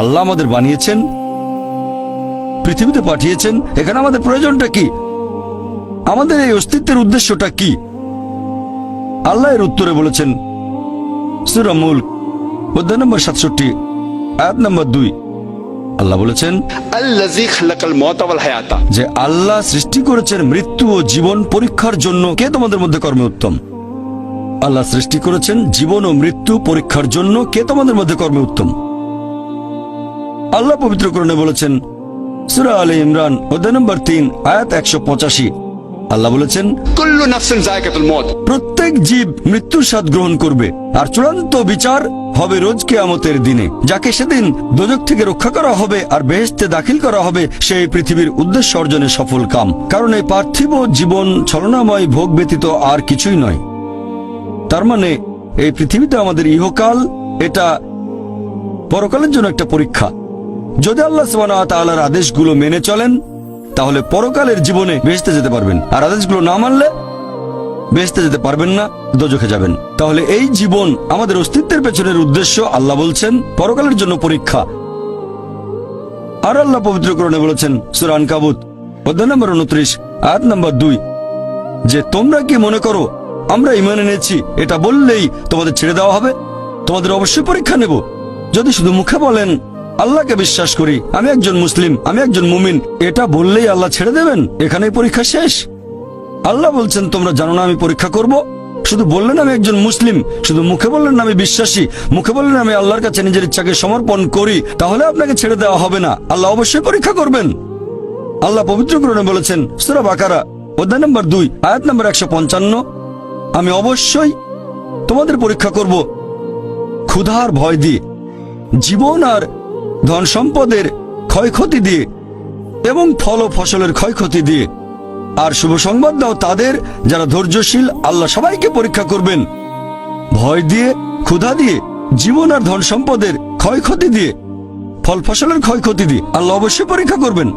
আল্লাহ আমাদের বানিয়েছেন, পৃথিবীতে পাঠিয়েছেন, এখানে আমাদের প্রয়োজনটা কি, আমাদের এই অস্তিত্বের উদ্দেশ্যটা কি? আল্লাহ এর উত্তরে বলেছেন সূরা মুলক অধ্যায় নম্বর 67 আয়াত নম্বর 2। আল্লাহ বলেছেন আল্লাযী খালাকাল মাউতা ওয়াল হায়াতা, যে আল্লাহ সৃষ্টি করেছেন মৃত্যু ও জীবন পরীক্ষার জন্য। কে তোমাদের মধ্যে কর্মে উত্তম? আল্লাহ সৃষ্টি করেছেন জীবন ও মৃত্যু পরীক্ষার জন্য। কে তোমাদের মধ্যে কর্মে উত্তম? আল্লাহ পবিত্র কোরআনে বলেছেন সূরা আলে ইমরান অধ্যায় নম্বর 3 আয়াত 185। আল্লাহ বলেছেন কুল্লু নাফসিন যায়কাতুল মউত, প্রত্যেক জীব মৃত্যুর স্বাদ গ্রহণ করবে, আর চূড়ান্ত বিচার হবে রোজ কিয়ামতের দিনে। যাকে সেদিন দোজখ থেকে রক্ষা করা হবে আর বেহেশতে দাখিল করা হবে, সেই পৃথিবীর উদ্দেশ্য অর্জনে সফল কাম। কারণ এই পার্থিব জীবন ছলনাময় ভোগ ব্যতীত আর কিছুই নয়। তার মানে এই পৃথিবীতে আমাদের ইহকাল, এটা পরকালের জন্য একটা পরীক্ষা। যদি আল্লাহ সুবহানাহু ওয়া তাআলার আদেশগুলো মেনে চলেন, তাহলে পরকালের জীবনে বেহেশতে যেতে পারবেন, আর আদেশগুলো না মানলে বেহেশতে যেতে পারবেন না, দোজখে যাবেন। তাহলে এই জীবন আমাদের অস্তিত্বের পেছনের উদ্দেশ্য। আল্লাহ বলছেন পরকালের জন্য পরীক্ষা। আর আল্লাহ পবিত্র কোরআনে বলেছেন সূরা আনকাবুত অধ্যায় নম্বর 29 আয়াত নম্বর 2 যে তোমরা কি মনে করো আমরা ঈমান এনেছি এটা বললেই তোমাদের ছেড়ে দেওয়া হবে? তোমাদের অবশ্যই পরীক্ষা নেব। যদি শুধু মুখে বলেন আল্লাহকে বিশ্বাস করি, আমি একজন মুসলিম, আমি একজন মুমিন, এটা বললেই আল্লাহ ছেড়ে দেবেন? এখানেই পরীক্ষা শেষ? আল্লাহ বলছেন তোমরা জানো না আমি পরীক্ষা করব? শুধু বললেন আমি একজন মুসলিম, শুধু মুখে বললেন আমি বিশ্বাসী, মুখে বললেন আমি আল্লাহর কাছে নিজের ইচ্ছাকে সমর্পণ করি, তাহলে আপনাকে ছেড়ে দেওয়া হবে না। আল্লাহ অবশ্যই পরীক্ষা করবেন। আল্লাহ পবিত্র কোরআনে বলেছেন সূরা বাকারা অধ্যায় নম্বর 2 আয়াত নম্বর 155 আমি অবশ্যই তোমাদের পরীক্ষা করব ক্ষুধার ভয় দিয়ে, জীবন আর ধন সম্পদের ক্ষয়ক্ষতি দিয়ে এবং ফল ও ফসলের ক্ষয়ক্ষতি দিয়ে। আর শুভ সংবাদ দাও তাদের যারা ধৈর্যশীল। আল্লাহ সবাইকে পরীক্ষা করবেন ভয় দিয়ে, ক্ষুধা দিয়ে, জীবন আর ধন সম্পদের ক্ষয়ক্ষতি দিয়ে, ফল ফসলের ক্ষয়ক্ষতি দিয়ে। আল্লাহ অবশ্যই পরীক্ষা করবেন।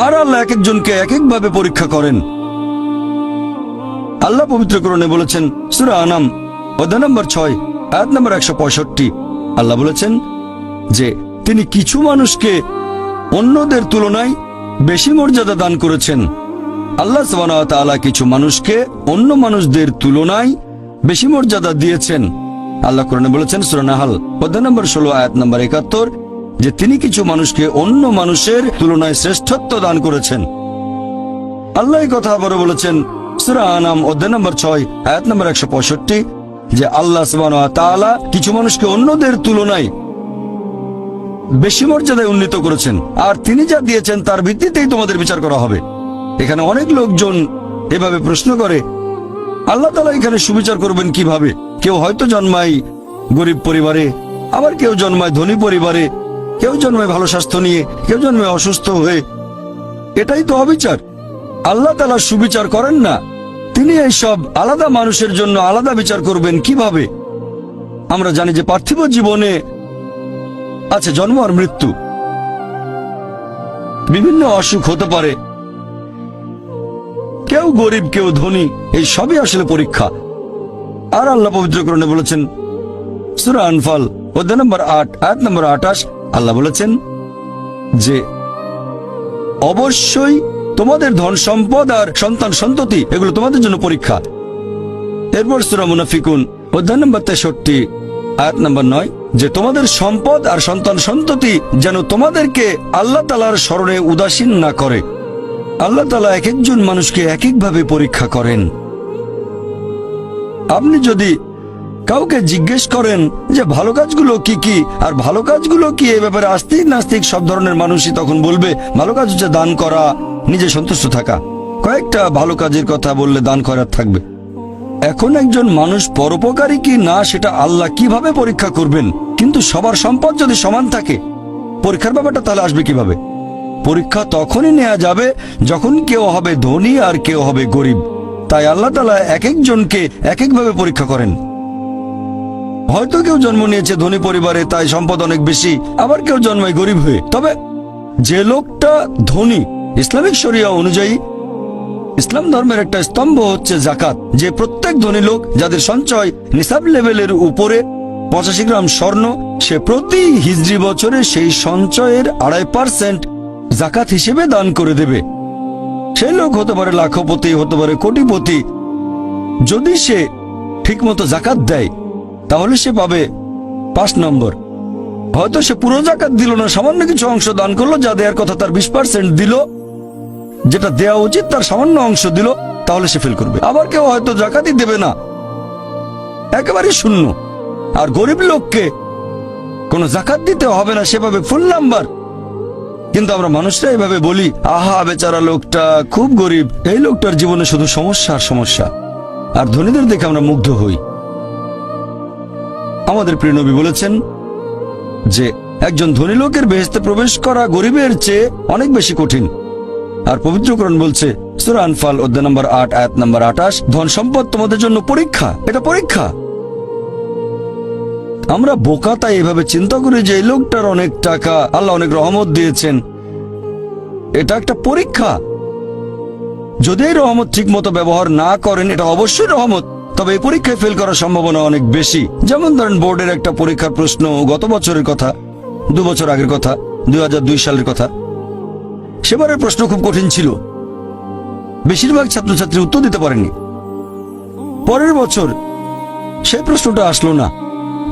আর আল্লাহ এক একজনকে এক একভাবে পরীক্ষা করেন। আল্লাহ পবিত্র কোরআনে বলেছেন সূরা আনাম অধ্যায় নম্বর 6 আয়াত নম্বর 165। আল্লাহ বলেছেন যে তিনি কিছু মানুষকে অন্যদের তুলনায় বেশি মর্যাদা দান করেছেন। আল্লাহ সুবহানাহু ওয়া তাআলা কিছু মানুষকে অন্য মানুষদের তুলনায় বেশি মর্যাদা দিয়েছেন। আল্লাহ কোরআনে বলেছেন সূরা নাহল অধ্যায় নম্বর 16 আয়াত নম্বর 71 যে তিনি কিছু মানুষকে অন্য মানুষের তুলনায় শ্রেষ্ঠত্ব দান করেছেন। আল্লাহ এই কথা আবারও বলেছেন সূরা আনাম অধ্যায় নম্বর 6 আয়াত নম্বর 165 যে আল্লাহ সুবহানাহু ওয়া তাআলা কিছু মানুষকে অন্যদের তুলনায় বেশি মর্যাদায় উন্নীত করেছেন, আর তিনি যা দিয়েছেন তার ভিত্তিতেই তোমাদের বিচার করা হবে। এখানে অনেক লোকজন এভাবে প্রশ্ন করে আল্লাহ তাআলা এখানে সুবিচার করবেন কিভাবে? কেউ হয়তো জন্মায় গরিব পরিবারে, আবার কেউ জন্মায় ধনী পরিবারে, কেউ জন্মায় ভালো স্বাস্থ্য নিয়ে, কেউ জন্মায় অসুস্থ হয়ে। এটাই তো অবিচার। আল্লাহ তাআলা সুবিচার করেন না। তিনি এইসব আলাদা মানুষের জন্য আলাদা বিচার করবেন কিভাবে? আমরা জানি যে পার্থিব জীবনে আছে জন্ম আর মৃত্যু, বিভিন্ন অসুখ হতে পারে, কেউ গরিব কেউ ধনী, এই সবই আসলে পরীক্ষা। আর আল্লাহ পবিত্র কোরআনে বলেছেন সূরা আনফাল অধ্যায় নম্বর 8 আয়াত নম্বর 28 আল্লাহ বলেছেন যে অবশ্যই তোমাদের ধন সম্পদ আর সন্তান সন্ততি এগুলো তোমাদের জন্য পরীক্ষা। এরপর সূরা মুনাফিকুন অধ্যায় নম্বর 63 আয়াত নম্বর 9 যে তোমাদের সম্পদ আর সন্তান সন্ততি যেন তোমাদেরকে আল্লাহ তাআলার স্মরণে উদাসীন না করে। আল্লাহ তাআলা এক একজন মানুষকে এক একভাবে পরীক্ষা করেন। আপনি যদি কাউকে জিজ্ঞেস করেন যে ভালো কাজগুলো কি কি আর ভালো কাজগুলো কি, এই ব্যাপারে আস্তিক নাস্তিক সব ধরনের মানুষই তখন বলবে ভালো কাজ হচ্ছে দান করা, নিজে সন্তুষ্ট থাকা। কয়েকটা ভালো কাজের কথা বললে দান খয়রাত থাকবে। এখন একজন মানুষ পরোপকারী কি না সেটা আল্লাহ কিভাবে পরীক্ষা করবেন? কিন্তু সবার সম্পদ যদি সমান থাকে, পরীক্ষার ব্যাপারটা তাহলে আসবে কিভাবে? পরীক্ষা তখনই নেওয়া যাবে যখন কেউ হবে ধনী আর কেউ হবে গরিব। তাই আল্লাহ তাআলা এক একজনকে এক একভাবে পরীক্ষা করেন। হয়তো কেউ জন্ম নিয়েছে ধনী পরিবারে, তাই সম্পদ অনেক বেশি, আবার কেউ জন্মায় গরিব হয়ে। তবে যে লোকটা ধনী, ইসলামিক শরিয়া অনুযায়ী ইসলাম ধর্মের একটা স্তম্ভ হচ্ছে যাকাত, যে প্রত্যেক ধনী লোক যাদের সঞ্চয় নিসাব লেভেলের উপরে 85 গ্রাম স্বর্ণ সে প্রতি হিজরি বছরে সেই সঞ্চয়ের 2.5% জাকাত হিসেবে দান করে দেবে। সেই লোক হতে পারে লাখপতি, হতে পারে কোটিপতি। যদি সে ঠিকমতো জাকাত দেয় তাহলে সে পাবে 5 নম্বর। হয়তো সে পুরো জাকাত দিল না, সামান্য কিছু অংশ দান করলো, যা দেওয়ার কথা তার 20% দিল, যেটা দেওয়া উচিত তার সামান্য অংশ দিল, তাহলে সে ফেল করবে। আবার কেউ হয়তো জাকাতই দেবে না, একেবারে শূন্য। আর গরিব লোককে কোনো জাকাত দিতে হবে না, সে পাবে ফুল নাম্বার। কিন্তু আমরা মানুষরা এভাবে বলি, আহা বেচারা লোকটা খুব গরিব, এই লোকটার জীবনে শুধু সমস্যা আর সমস্যা। আর ধনীদের দেখে আমরা মুগ্ধ হই। আমাদের প্রিয় নবী বলেছেন যে একজন ধনী লোকের বেহেশতে প্রবেশ করা গরিবের চেয়ে অনেক বেশি কঠিন। আর পবিত্র কোরআন বলছে, সূরা আনফাল অধ্যায় নম্বর 8 আয়াত নম্বর 28, ধন সম্পদ তোমাদের জন্য পরীক্ষা, এটা পরীক্ষা। আমরা বোকা তাই এভাবে চিন্তা করি যে এই লোকটার অনেক টাকা, আল্লাহ অনেক রহমত দিয়েছেন, এটা একটা পরীক্ষা। যদি এই রহমত ঠিক মতো ব্যবহার না করেন, এটা অবশ্যই রহমত, তবে এই পরীক্ষায় ফেল করার সম্ভাবনা অনেক বেশি। যেমন ধরেন বোর্ডের একটা পরীক্ষার প্রশ্ন, গত বছরের কথা, 2 বছর আগের কথা, 2002 সালের কথা। সেবারের প্রশ্ন খুব কঠিন ছিল, বেশিরভাগ ছাত্রছাত্রী উত্তর দিতে পারেনি। পরের বছর সেই প্রশ্নটা আসলো না,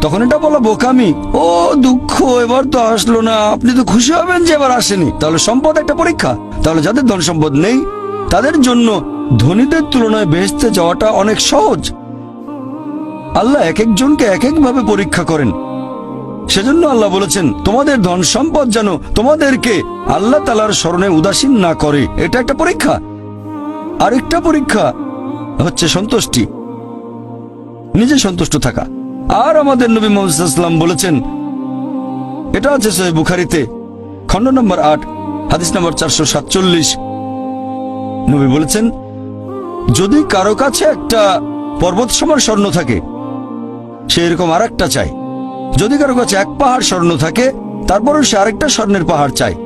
তখন এটা বলা বোকামি, ও দুঃখ, এবার তো আসলো না, আপনি তো খুশি হবেন যে এবার আসেনি। তাহলে সম্পদ একটা পরীক্ষা। তাহলে যাদের ধন সম্পদ নেই তাদের জন্য ধনীদের তুলনায় বেহেশতে যাওয়াটা অনেক সহজ। আল্লাহ এক একজনকে এক একভাবে পরীক্ষা করেন। সেজন্য আল্লাহ বলেছেন, তোমাদের ধন সম্পদ যেন তোমাদেরকে আল্লাহ তাআলার স্মরণে উদাসীন না করে। এটা একটা পরীক্ষা। আরেকটা পরীক্ষা হচ্ছে সন্তুষ্টি, নিজে সন্তুষ্ট থাকা। আর আমাদের নবী মুহাম্মদ সাল্লাল্লাহু আলাইহি ওয়াসাল্লাম বলেছেন, এটা আছে সহিহ বুখারীতে, খণ্ড নম্বর 8 হাদিস নম্বর 447। নবী বলেছেন, যদি কারো কাছে একটা পর্বত সমান স্বর্ণ থাকে, সে এরকম আরেকটা চায়। যদি কারো কাছে 1 পাহাড় স্বর্ণ থাকে, তারপরও সে আরেকটা স্বর্ণের পাহাড় চায়।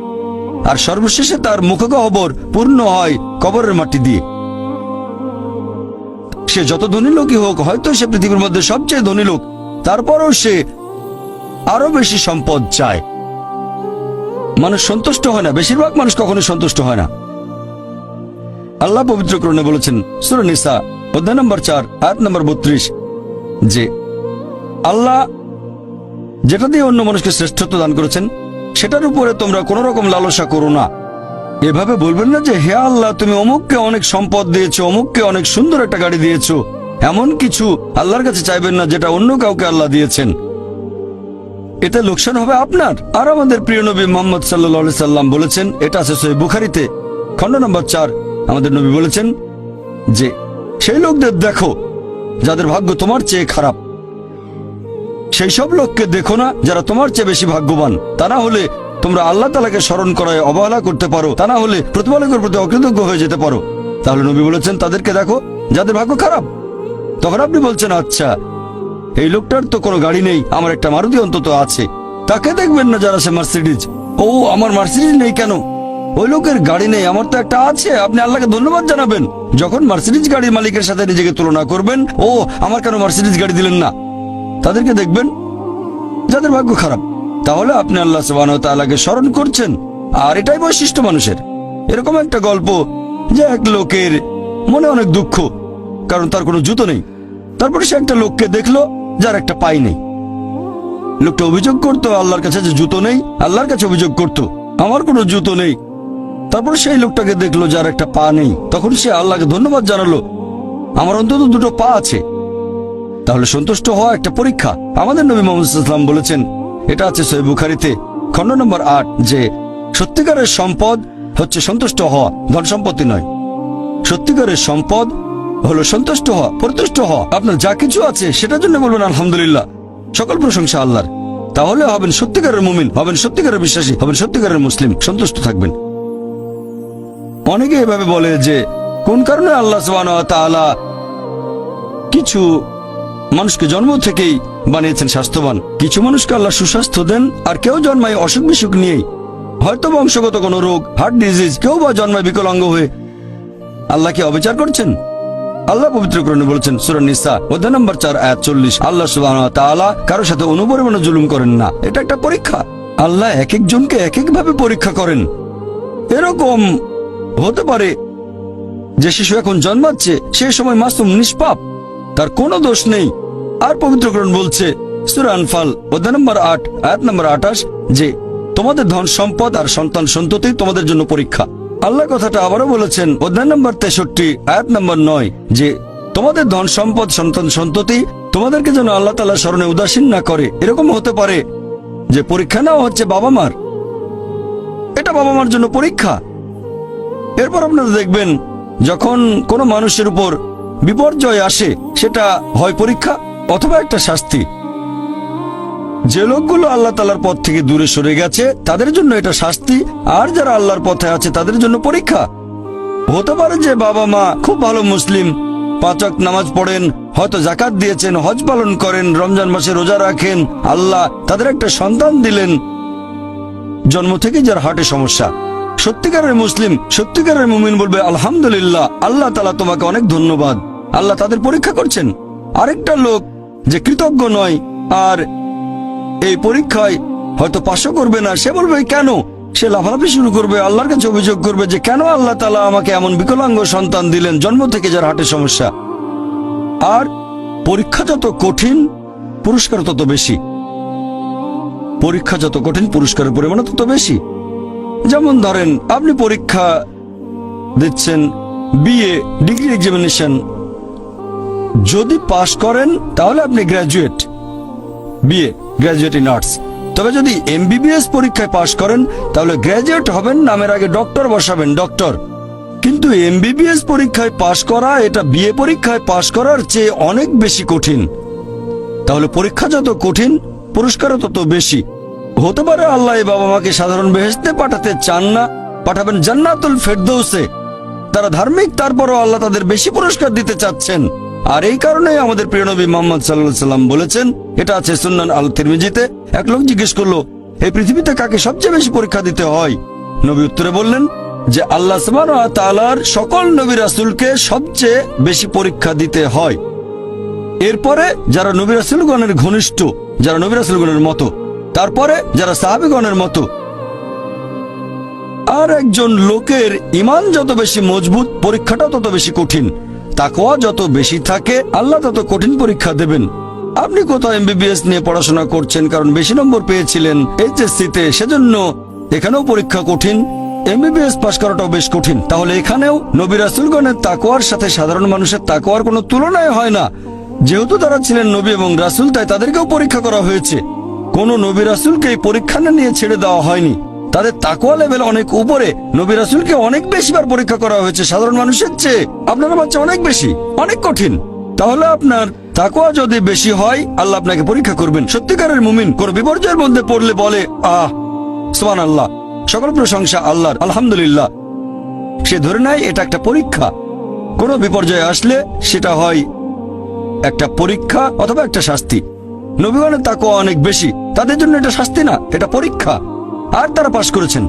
আর সর্বশেষে তার মুখগহ্বর পূর্ণ হয় কবরের মাটি দিয়ে। সে যত ধনী লোকই হোক, হয়তো সে পৃথিবীর মধ্যে সবচেয়ে ধনী লোক, তারপরও সে আরো বেশি সম্পদ চায়। মানুষ সন্তুষ্ট হয় না, বেশিরভাগ মানুষ কখনো সন্তুষ্ট হয় না। আল্লাহ পবিত্র কোরআনে বলেছেন, সূরা নিসা অধ্যায় নম্বর 4 আয়াত নম্বর 32, যে আল্লাহ যেটা দিয়ে অন্য মানুষকে শ্রেষ্ঠত্ব দান করেছেন, সেটার উপরে তোমরা কোন রকম লালসা করো না। এভাবে বলবেন না যে, হে আল্লাহ তুমি অমুককে অনেক সম্পদ দিয়েছো, অমুককে অনেক সুন্দর একটা গাড়ি দিয়েছো। এমন কিছু আল্লাহর কাছে চাইবেন না যেটা অন্য কাউকে আল্লাহ দিয়েছেন। এতে লোকসান হবে আপনার। আর আমাদের প্রিয় নবী মুহাম্মদ সাল্লাল্লাহু আলাইহি সাল্লাম বলেছেন, এটা আছে সহিহ বুখারীতে, খণ্ড নম্বর 4, আমাদের নবী বলেছেন যে সেই লোকদের দেখো যাদের ভাগ্য তোমার চেয়ে খারাপ। সেই সব লোককে দেখো না যারা তোমার চেয়ে বেশি ভাগ্যবান। তা না হলে তোমরা আল্লাহ তাআলাকে স্মরণ করায় অবহেলা করতে পারো, তা না হলে প্রতিপালকের প্রতি অকৃতজ্ঞ হয়ে যেতে পারো। তাহলে নবী বলেছেন, তাদেরকে দেখো যাদের ভাগ্য খারাপ। তখন আপনি বলছেন, আচ্ছা এই লোকটার তো কোনো গাড়ি নেই, আমার একটা মারুতি অন্তত আছে। তাকে দেখবেন না যারা সে মার্সিডিজ, ও আমার মার্সিডিজ নেই কেন, ওই লোকের গাড়ি নেই, আমার তো একটা আছে। আপনি আল্লাহকে ধন্যবাদ জানাবেন। যখন মার্সিডিজ গাড়ির মালিকের সাথে নিজেকে তুলনা করবেন, ও আমার কেন মার্সিডিজ গাড়ি দিলেন না, তাদেরকে দেখবেন যাদের ভাগ্য খারাপ। তাহলে আপনি আল্লাহ সুবহানাহু ওয়া তাআলাকে স্মরণ করছেন। আর এটাই বৈশিষ্ট্য মানুষের। এরকম একটা গল্প যে এক লোকের মনে অনেক দুঃখ, কারণ তার কোনো জুতো নেই। তারপরে সে একটা লোককে দেখলো যার একটা পাই নেই। লোকটা অভিযোগ করতো আল্লাহর কাছে যে জুতো নেই, আল্লাহর কাছে অভিযোগ করতো আমার কোনো জুতো নেই। তারপর সেই লোকটাকে দেখলো যার একটা পা নেই, তখন সে আল্লাহকে ধন্যবাদ জানালো, আমার অন্তত 2টো পা আছে। তাহলে সন্তুষ্ট হওয়া একটা পরীক্ষা। আমাদের নবী মুহাম্মদ সাল্লাল্লাহু আলাইহি ওয়াসাল্লাম বলেছেন, এটা আছে সহিহ বুখারীতে, খণ্ড নম্বর 8, যে সত্যিকারের সম্পদ হচ্ছে সন্তুষ্ট হওয়া, ধন সম্পত্তি নয়। সত্যিকারের সম্পদ হলো সন্তুষ্ট হওয়া, পরিতুষ্ট হওয়া। আপনার যা কিছু আছে সেটার জন্য বলবেন আলহামদুলিল্লাহ, সকল প্রশংসা আল্লাহর। তাহলে হবেন সত্যিকারের মুমিন, হবেন সত্যিকারের বিশ্বাসী, হবেন সত্যিকারের মুসলিম, সন্তুষ্ট থাকবেন। অনেকে এভাবে বলে যে কোন কারণে আল্লাহ সুবহানাহু ওয়া তাআলা কিছু মানুষকে জন্ম থেকেই বানিয়েছেন স্বাস্থ্যবান, কিছু মানুষকে আল্লাহ সুস্বাস্থ্য দেন, আর কেউ জন্মায় অসুখ বিসুখ নিয়েই, হয়তো বংশগত কোনো রোগ, হার্ট ডিজিজ, কেউ বা জন্মায় বিকলাঙ্গ হয়ে। আল্লাহ কি অবিচার করছেন? আল্লাহ পবিত্র কোরআনে বলেছেন সূরা নিসা অধ্যায় নম্বর 4 আয়াত 40, আল্লাহ সুবহানাহু ওয়া তাআলা কারোর সাথে অনুপরিমাণে জুলুম করেন না। এটা একটা পরীক্ষা। আল্লাহ এক একজনকে এক এক ভাবে পরীক্ষা করেন। এরকম হতে পারে যে শিশু এখন জন্মাচ্ছে, সেই সময় মাসুম নিষ্পাপ, তার কোনো দোষ নেই। আর পবিত্র কোরআন বলছে সূরা আনফাল অধ্যায় নম্বর 8 আয়াত নম্বর 28 যে তোমাদের ধন সম্পদ আর সন্তান সন্ততি তোমাদের জন্য পরীক্ষা। আল্লাহ কথাটা আবারও বলেছেন অধ্যায় নম্বর 63 আয়াত নম্বর 9 যে তোমাদের ধন সম্পদ সন্তান সন্ততি তোমাদেরকে যেন আল্লাহ তাআলার স্মরণে উদাসীন না করে। এরকম হতে পারে যে পরীক্ষা নেওয়া হচ্ছে বাবা মার, এটা বাবা মার জন্য পরীক্ষা। এরপর আপনারা দেখবেন যখন কোনো মানুষের উপর বিপর্যয় আসে, সেটা হয় পরীক্ষা অথবা একটা শাস্তি। যে লোকগুলো আল্লাহ তাআলার পথ থেকে দূরে সরে গেছে তাদের জন্য এটা শাস্তি, আর যারা আল্লাহর পথে আছে তাদের জন্য পরীক্ষা। হতে পারে যে বাবা মা খুব ভালো মুসলিম, 5 ওয়াক্ত নামাজ পড়েন, হয়তো যাকাত দিয়েছেন, হজ পালন করেন, রমজান মাসে রোজা রাখেন, আল্লাহ তাদের একটা সন্তান দিলেন জন্ম থেকে যার হার্টে সমস্যা। সত্যিকারের মুসলিম, সত্যিকারের মুমিন বলবে আলহামদুলিল্লাহ, আল্লাহ তাআলা তোমাকে অনেক ধন্যবাদ। আল্লাহ তাদের পরীক্ষা করছেন। আরেকটা লোক যে কৃতজ্ঞ নয় আর এই পরীক্ষায় হয়তো পাশও করবে না, সে বলবে কেন, সে লাফালাফি শুরু করবে, আল্লাহর কাছে অভিযোগ করবে যে কেন আল্লাহ তাআলা আমাকে এমন বিকলাঙ্গ সন্তান দিলেন জন্ম থেকে যার হার্টে সমস্যা। আর পরীক্ষা যত কঠিন পুরস্কার তত বেশি। পরীক্ষা যত কঠিন পুরস্কারের পরিমাণ তত বেশি। যেমন ধরেন আপনি পরীক্ষা দিচ্ছেন বিএ ডিগ্রি এক্সামিনেশন, যদি পাশ করেন তাহলে আপনি graduate, BA graduate in arts. তবে যদি এমবিবিএস পরীক্ষায় পাশ করেন তাহলে গ্র্যাজুয়েট হবেন, নামের আগে ডক্টর বসাবেন, ডক্টর। কিন্তু এমবিবিএস পরীক্ষায় পাশ করা এটা বিএ পরীক্ষায় পাশ করার চেয়ে অনেক বেশি কঠিন। তাহলে পরীক্ষা যত কঠিন পুরস্কারও তত বেশি। হতে পারে আল্লাহ এই বাবা মাকে সাধারণ বেহেশতে পাঠাতে চান না, পাঠাবেন জান্নাতুল ফেরদৌসে। তারা ধার্মিক, তারপরও আল্লাহ তাদের বেশি পুরস্কার দিতে চাচ্ছেন। আর এই কারণে আমাদের প্রিয় নবী মুহাম্মদ সাল্লাল্লাহু আলাইহি সাল্লাম বলেছেন, এটা আছে সুন্নান আল তিরমিজিতে, এক লোক জিজ্ঞেস করলো এই পৃথিবীতে কাকে সবচেয়ে বেশি পরীক্ষা দিতে হয়? নবী উত্তরে বললেন যে আল্লাহ সুবহানাহু ওয়া তাআলার সকল নবী রাসূলকে সবচেয়ে বেশি পরীক্ষা দিতে হয়। এরপরে যারা নবী রাসূলগণের ঘনিষ্ঠ, যারা নবী রাসূলগণের মতো, তারপরে যারা সাহাবীগণের মতো। আর একজন লোকের ঈমান যত বেশি মজবুত পরীক্ষাটা তত বেশি কঠিন। তাকওয়া যত বেশি থাকে আল্লাহ তত কঠিন পরীক্ষা দেবেন। আপনি কোথাও এমবিবিএস নিয়ে পড়াশোনা করছেন কারণ বেশি নম্বর পেয়েছিলেন এইচএসসি-তে, সেজন্য এখানেও পরীক্ষা কঠিন। এমবিবিএস পাশ করাটাও বেশ কঠিন। তাহলে এখানেও নবী রাসূলগণের তাকওয়ার সাথে সাধারণ মানুষের তাকওয়ার কোনো তুলনায় হয় না। যেহেতু তারা ছিলেন নবী এবং রাসূল, তাই তাদেরকেও পরীক্ষা করা হয়েছে। কোন নবী রাসূলকে এই পরীক্ষা না নিয়ে ছেড়ে দেওয়া হয়নি। তাদের তাকওয়া লেভেল অনেক উপরে। নবী রাসূলকে অনেক বেশিবার পরীক্ষা করা হয়েছে সাধারণ মানুষের চেয়ে। আপনার বাচ্চা অনেক বেশি, অনেক কঠিন। তাহলে আপনার তাকওয়া যদি বেশি হয় আল্লাহ আপনাকে পরীক্ষা করবেন। সত্যিকারের মুমিন কোন বিপর্যয়ের মধ্যে পড়লে বলে সুবহানাল্লাহ, সকল প্রশংসা আল্লাহর, আলহামদুলিল্লাহ। সে ধরে নেয় এটা একটা পরীক্ষা। কোন বিপর্যয় আসলে সেটা হয় একটা পরীক্ষা অথবা একটা শাস্তি। নবীগণের তাকওয়া অনেক বেশি, তাদের জন্য এটা শাস্তি না, এটা পরীক্ষা। আর তারা পাশ করেছেন।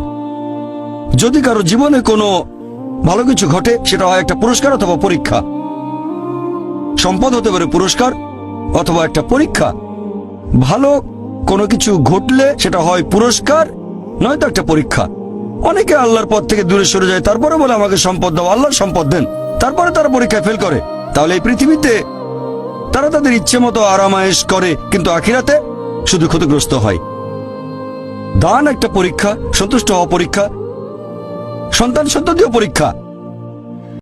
যদি কারো জীবনে কোনো ভালো কিছু ঘটে সেটা হয় একটা পুরস্কার অথবা পরীক্ষা। সম্পদ হতে পারে পুরস্কার অথবা একটা পরীক্ষা। ভালো কোনো কিছু ঘটলে সেটা হয় পুরস্কার নয়তো একটা পরীক্ষা। অনেকে আল্লাহর পথ থেকে দূরে সরে যায়, তারপরে বলে আমাকে সম্পদ দাও, আল্লাহর সম্পদ দেন, তারপরে তারা পরীক্ষায় ফেল করে। তাহলে এই পৃথিবীতে তারা তাদের ইচ্ছে মতো আরামায়েশ করে, কিন্তু আখিরাতে শুধু ক্ষতিগ্রস্ত হয়। দান একটা পরীক্ষা, সন্তুষ্ট হওয়া পরীক্ষা, সন্তান সন্ততিও পরীক্ষা।